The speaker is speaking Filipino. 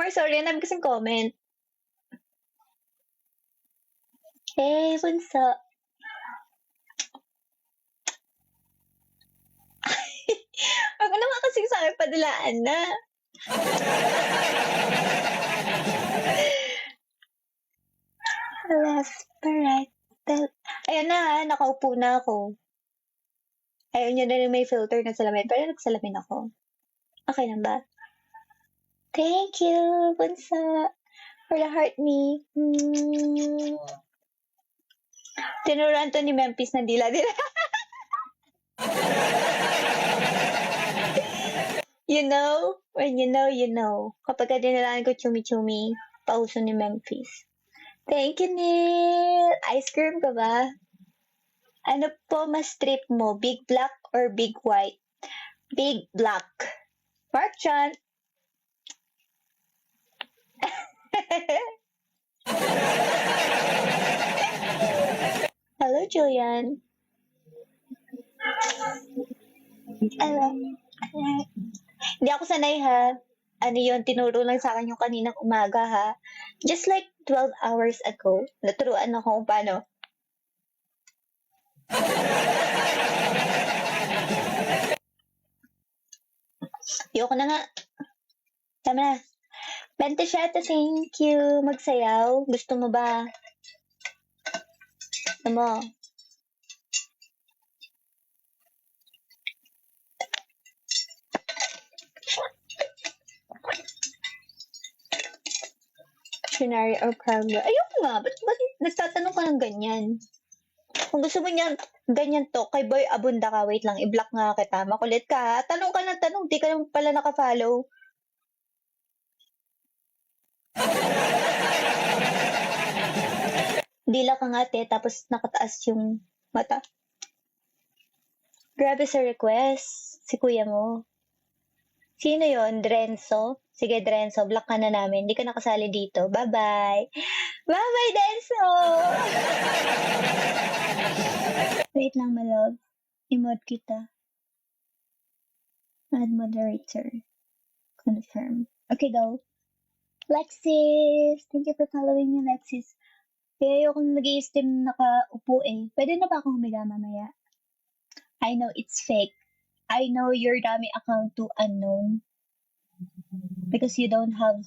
Or sorry, ang dami kasing comment. Hey, bunso. Wag ka naman kasing sa'kin padilaan na. Left, right, ayan na nakaupo na ako. Ayaw niya na rin may filter na salamin, pero nagsalamin ako. Okay lang ba? Thank you, bunso, for the heart me. Tinuruan to ni Memphis na dila-dila. You know? When you know, you know. Kapag dinilaan ko chumi-chumi, pauso ni Memphis. Thank you, Neil. Ice cream ka ba? Ano po mas trip mo? Big black or big white? Big black. Mark Chan. Hello, Julian. Hello. Hindi ako sanay ha. Ano yun, tinuro lang sa akin yung kaninang umaga ha. Just like 12 hours ago, naturuan ako kung paano. Ayoko na nga. Tama na. Bente Shata, thank you. Magsayaw. Gusto mo ba? Gusto mo? Scenario or camera. Ayoko nga. Ba't nagtatanong ka ng ganyan? Kung gusto mo niyan, ganyan to, kay Boy Abunda ka, wait lang, i-block nga kita. Makulit ka ha. Tanong ka ng tanong, di ka naman pala nakafollow. Dila ka nga te, tapos nakataas yung mata. Grabe sa request, si kuya mo. Sino yon? Drenzo? Sige, Drenzo, block ka na namin. Hindi ka nakasali dito. Bye-bye. Bye-bye, Denso! Wait lang, my love. I-mod kita. Add moderator. Confirm. Okay, go. Lexis! Thank you for following me, Lexis. Kaya ayokong nag-i-stream nakaupo eh. Pwede na ba akong humiga mamaya? I know it's fake. I know your dummy account to unknown. Because you don't have